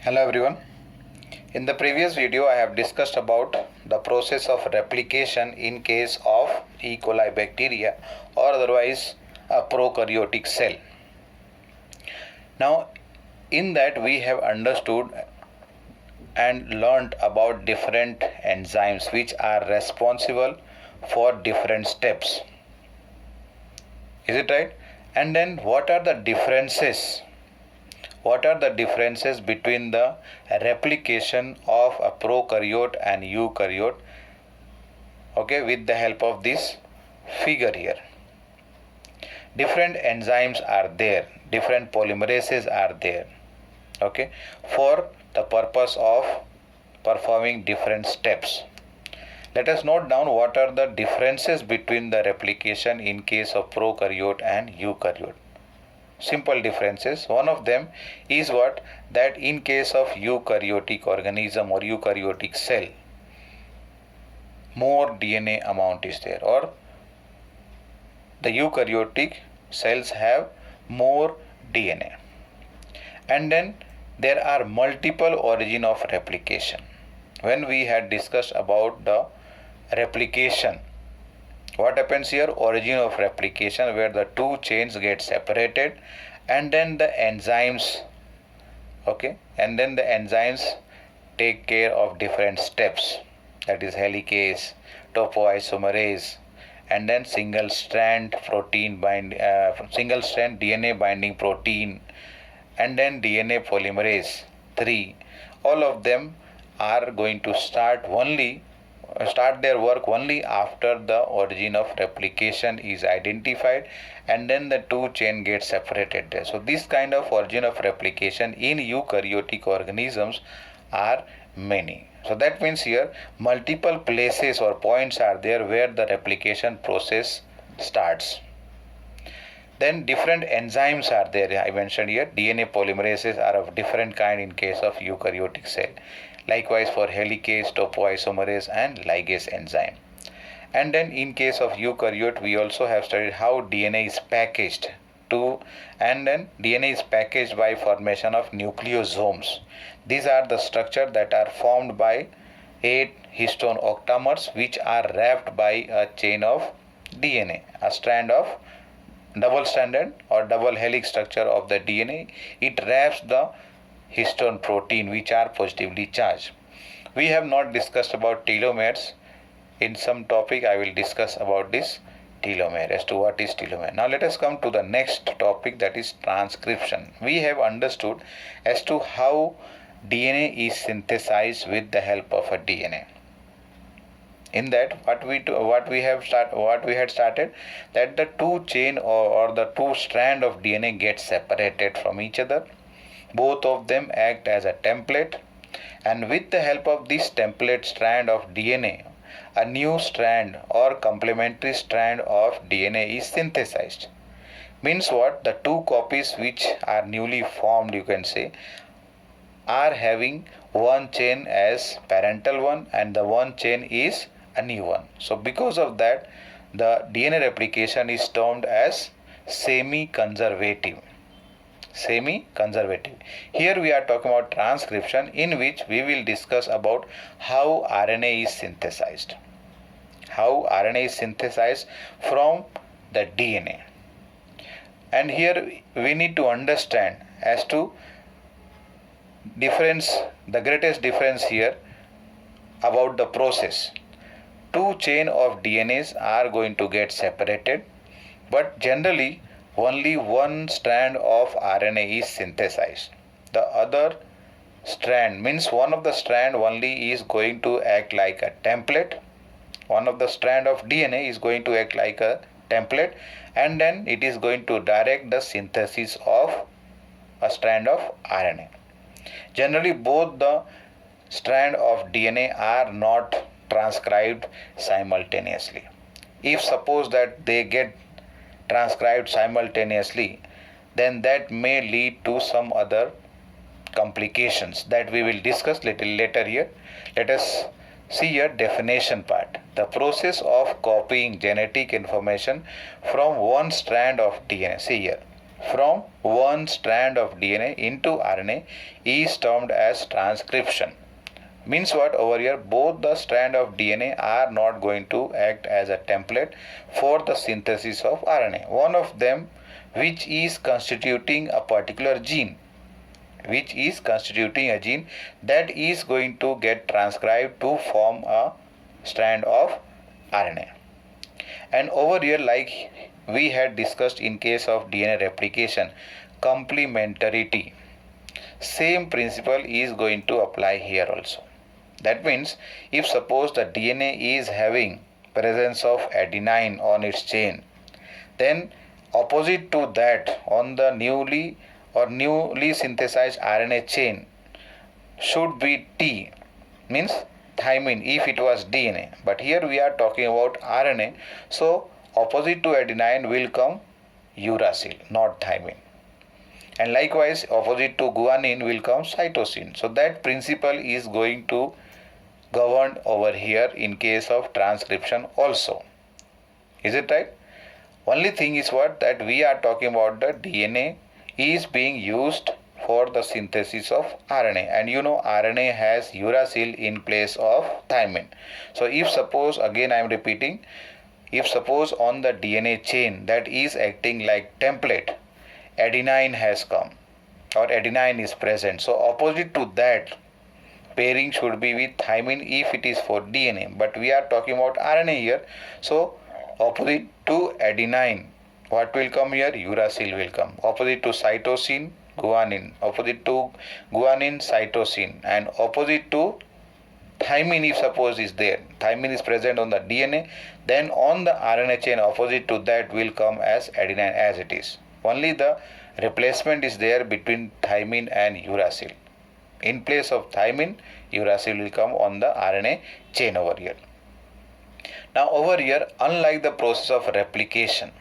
Hello everyone. In the previous video I have discussed about the process of replication in case of E. coli bacteria or otherwise a prokaryotic cell. Now in that we have understood and learnt about different enzymes which are responsible for different steps. Is it right? And then what are the differences? What are the differences between the replication of a prokaryote and eukaryote? Okay, with the help of this figure here. Different enzymes are there, different polymerases are there. Okay, for the purpose of performing different steps. Let us note down what are the differences between the replication in case of prokaryote and eukaryote. Simple differences. One of them is what? That in case of eukaryotic organism or eukaryotic cell, more DNA amount is there, or the eukaryotic cells have more DNA. And then there are multiple origin of replication. When we had discussed about the replication, what happens here? Origin of replication, where the two chains get separated and then the enzymes, and then the enzymes take care of different steps, that is helicase, topoisomerase, and then single strand DNA binding protein, and then DNA polymerase 3. All of them are going to start their work only after the origin of replication is identified and then the two chain gets separated there. So this kind of origin of replication in eukaryotic organisms are many. So that means here multiple places or points are there where the replication process starts. Then different enzymes are there. I mentioned here DNA polymerases are of different kind in case of eukaryotic cell. Likewise for helicase, topoisomerase and ligase enzyme. And then in case of eukaryote, we also have studied how DNA is packaged and then DNA is packaged by formation of nucleosomes. These are the structures that are formed by 8 histone octamers which are wrapped by a chain of DNA, a strand of double-stranded or double helix structure of the DNA. It wraps the histone protein which are positively charged. We have not discussed about telomeres. In some topic I will discuss about this telomere, as to what is telomere. Now let us come to the next topic, that is transcription. We have understood as to how DNA is synthesized with the help of a DNA. In that what we had started, that the two chain or the two strand of DNA get separated from each other. Both of them act as a template, and with the help of this template strand of DNA, a new strand or complementary strand of DNA is synthesized. Means what? The two copies which are newly formed, you can say, are having one chain as parental one and the one chain is a new one. So because of that, the DNA replication is termed as semi-conservative. Here we are talking about transcription, in which we will discuss about how RNA is synthesized. How RNA is synthesized from the DNA. And here we need to understand as to the greatest difference here about the process. Two chain of DNAs are going to get separated, but generally only one strand of RNA is synthesized. The other strand, means one of the strand only, is going to act like a template. One of the strand of DNA is going to act like a template, and then it is going to direct the synthesis of a strand of RNA. Generally both the strand of DNA are not transcribed simultaneously. If suppose that they get transcribed simultaneously, then that may lead to some other complications that we will discuss little later here. Let us see here definition part. The process of copying genetic information from one strand of DNA. See here, from one strand of DNA into RNA is termed as transcription. Means what? Over here both the strand of DNA are not going to act as a template for the synthesis of RNA. One of them, which is constituting a particular gene, that is going to get transcribed to form a strand of RNA. And over here, like we had discussed in case of DNA replication, complementarity, same principle is going to apply here also. That means if suppose the DNA is having presence of adenine on its chain, then opposite to that on the newly synthesized RNA chain should be T, means thymine if it was DNA. But here we are talking about RNA, so opposite to adenine will come uracil, not thymine. And likewise opposite to guanine will come cytosine. So that principle is going to govern over here in case of transcription also. Is it right? Only thing is what, that we are talking about the DNA is being used for the synthesis of RNA, and you know RNA has uracil in place of thymine. So if suppose, again I am repeating, if suppose on the DNA chain that is acting like template, adenine has come or adenine is present, so opposite to that pairing should be with thymine if it is for DNA, but we are talking about RNA here. So opposite to adenine, what will come here? Uracil will come. Opposite to cytosine, guanine. Opposite to guanine, cytosine. And opposite to thymine, if suppose is there, thymine is present on the DNA, then on the RNA chain opposite to that will come as adenine as it is. Only the replacement is there between thymine and uracil. In place of thymine, uracil will come on the RNA chain over here. Now over here, unlike the process of replication,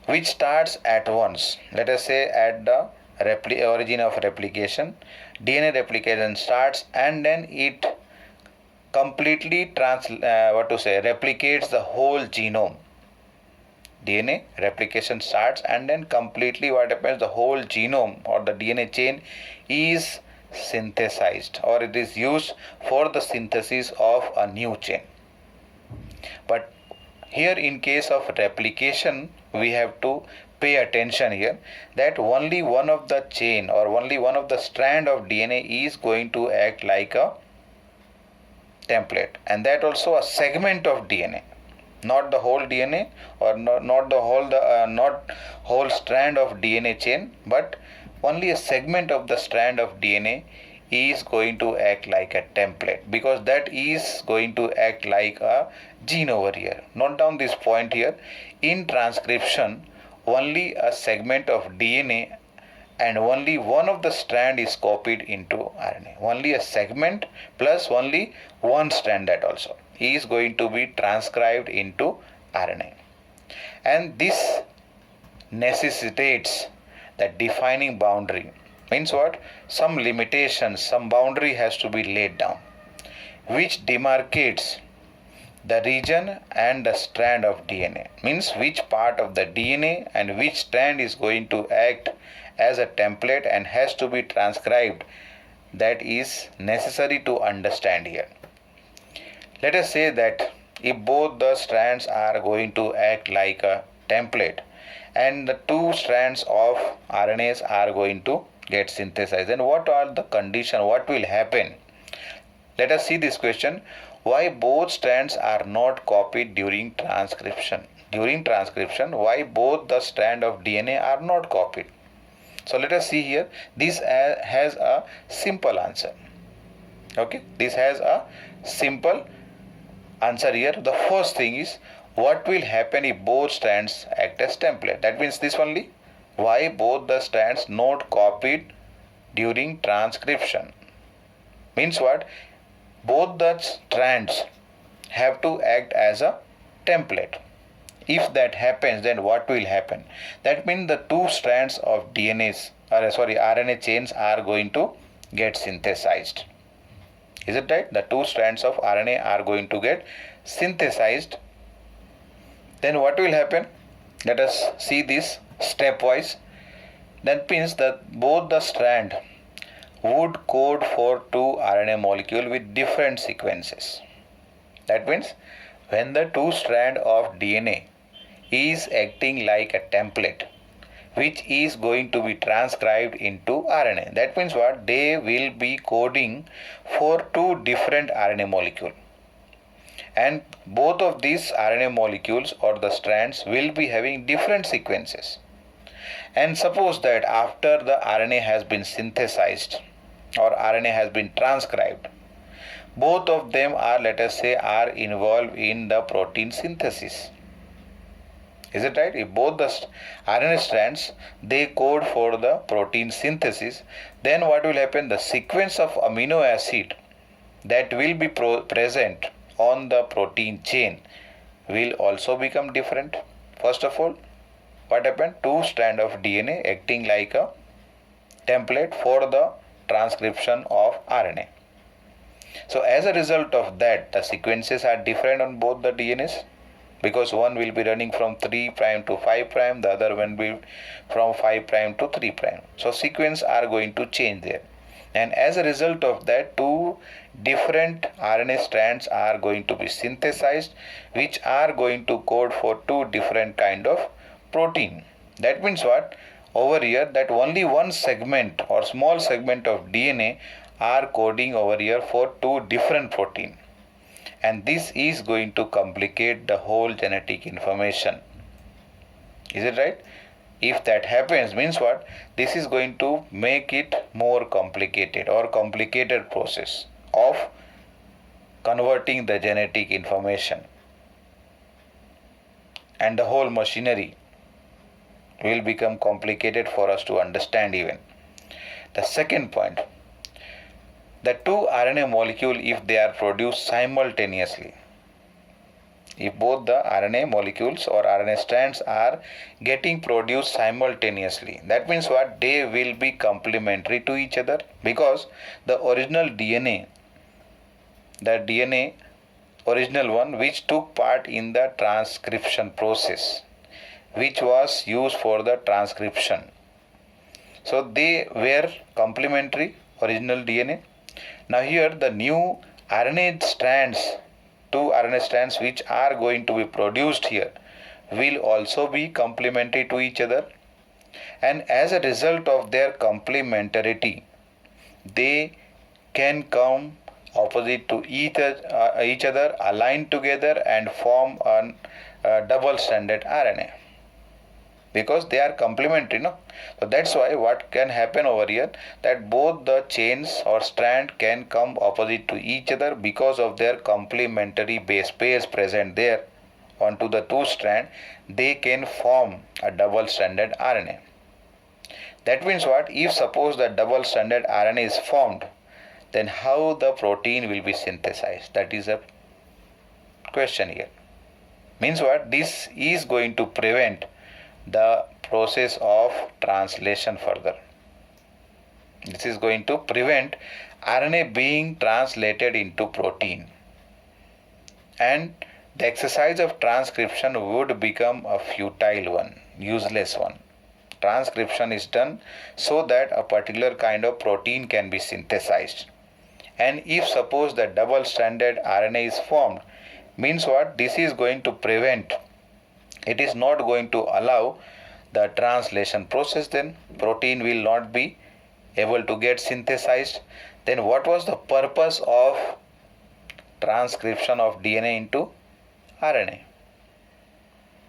which starts at once, let us say at the origin of replication, DNA replication starts and then it completely replicates the whole genome. DNA replication starts and then completely what happens, the whole genome or the DNA chain is synthesized, or it is used for the synthesis of a new chain. But here in case of replication, we have to pay attention here that only one of the chain or only one of the strand of DNA is going to act like a template, and that also a segment of DNA, not the whole DNA or not whole strand of DNA chain, but only a segment of the strand of DNA is going to act like a template, because that is going to act like a gene over here. Note down this point here. In transcription, only a segment of DNA and only one of the strand is copied into RNA. Only a segment plus only one strand, that also is going to be transcribed into RNA. And this necessitates the defining boundary. Means what? Some limitations, some boundary has to be laid down, which demarcates the region and the strand of DNA. Means which part of the DNA and which strand is going to act as a template and has to be transcribed. That is necessary to understand here. Let us say that if both the strands are going to act like a template and the two strands of RNAs are going to get synthesized, then what are the conditions? What will happen? Let us see this question. Why both strands are not copied during transcription? During transcription, why both the strand of DNA are not copied? So let us see here. This has a simple answer. Okay, this has a simple answer here. The first thing is, what will happen if both strands act as template? That means this only. Why both the strands not copied during transcription? Means what? Both the strands have to act as a template. If that happens, then what will happen? That means the two strands of RNA chains are going to get synthesized. Is it right? The two strands of RNA are going to get synthesized. Then what will happen? Let us see this stepwise. That means that both the strand would code for two RNA molecule with different sequences. That means when the two strand of DNA is acting like a template which is going to be transcribed into RNA. That means what? They will be coding for two different RNA molecule. And both of these RNA molecules or the strands will be having different sequences. And suppose that after the RNA has been synthesized or RNA has been transcribed, both of them are, let us say, are involved in the protein synthesis. Is it right? If both the RNA strands they code for the protein synthesis, then what will happen? The sequence of amino acid that will be present on the protein chain will also become different. First of all, what happened? Two strands of DNA acting like a template for the transcription of RNA. So as a result of that, the sequences are different on both the DNAs, because one will be running from 3' to 5', the other one will be from 5' to 3'. So sequence are going to change there. And as a result of that, two different RNA strands are going to be synthesized, which are going to code for two different kind of protein. That means what? Over here, that only one segment or small segment of DNA are coding over here for two different protein. And this is going to complicate the whole genetic information. Is it right? If that happens, means what? This is going to make it more complicated or complicated process of converting the genetic information. And the whole machinery will become complicated for us to understand even. The second point, the two RNA molecule, if they are produced simultaneously, if both the RNA molecules or RNA strands are getting produced simultaneously, that means what? They will be complementary to each other, because the original DNA, the DNA original one which took part in the transcription process, which was used for the transcription, so they were complementary, original DNA. Now here the new RNA strands, two RNA strands which are going to be produced here, will also be complementary to each other. And as a result of their complementarity, they can come opposite to each other, align together and form a double-stranded RNA. Because they are complementary, no? So that's why what can happen over here, that both the chains or strand can come opposite to each other because of their complementary base pairs present there onto the two strand. They can form a double-stranded RNA. That means what? If suppose the double-stranded RNA is formed, then how the protein will be synthesized? That is a question here. Means what? This is going to prevent the process of translation further. This is going to prevent RNA being translated into protein, and the exercise of transcription would become a futile one, useless one. Transcription is done so that a particular kind of protein can be synthesized. And if suppose the double-stranded RNA is formed, means what? This is going to prevent, it is not going to allow the translation process. Then protein will not be able to get synthesized. Then what was the purpose of transcription of DNA into RNA?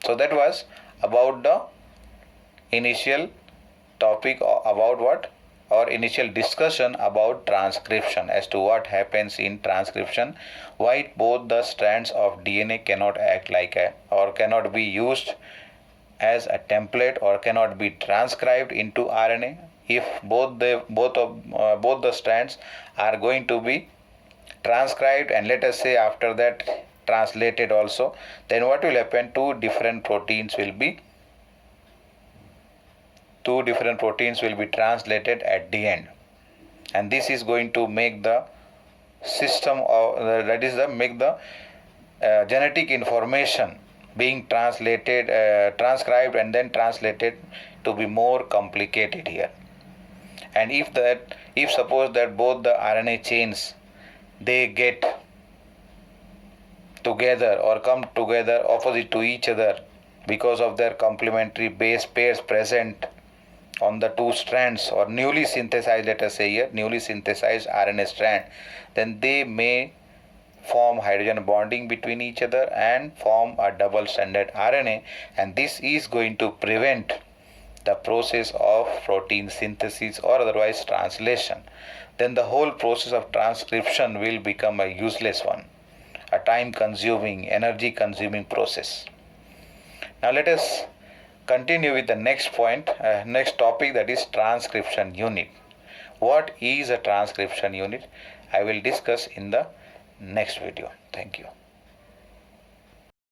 So that was about the initial topic about what, or initial discussion about transcription, as to what happens in transcription, why both the strands of DNA cannot act like a, or cannot be used as a template, or cannot be transcribed into RNA. If both the strands are going to be transcribed, and let us say after that translated also, then what will happen? Two different proteins will be translated at the end, and this is going to make the system of make the genetic information being transcribed and then translated to be more complicated here. And if suppose that both the RNA chains they get together or come together opposite to each other because of their complementary base pairs present on the two strands or newly synthesized, let us say here, newly synthesized RNA strand, then they may form hydrogen bonding between each other and form a double-stranded RNA, and this is going to prevent the process of protein synthesis or otherwise translation. Then the whole process of transcription will become a useless one, a time-consuming, energy-consuming process. Now let us continue with the next point, next topic, that is transcription unit. What is a transcription unit? I will discuss in the next video. Thank you.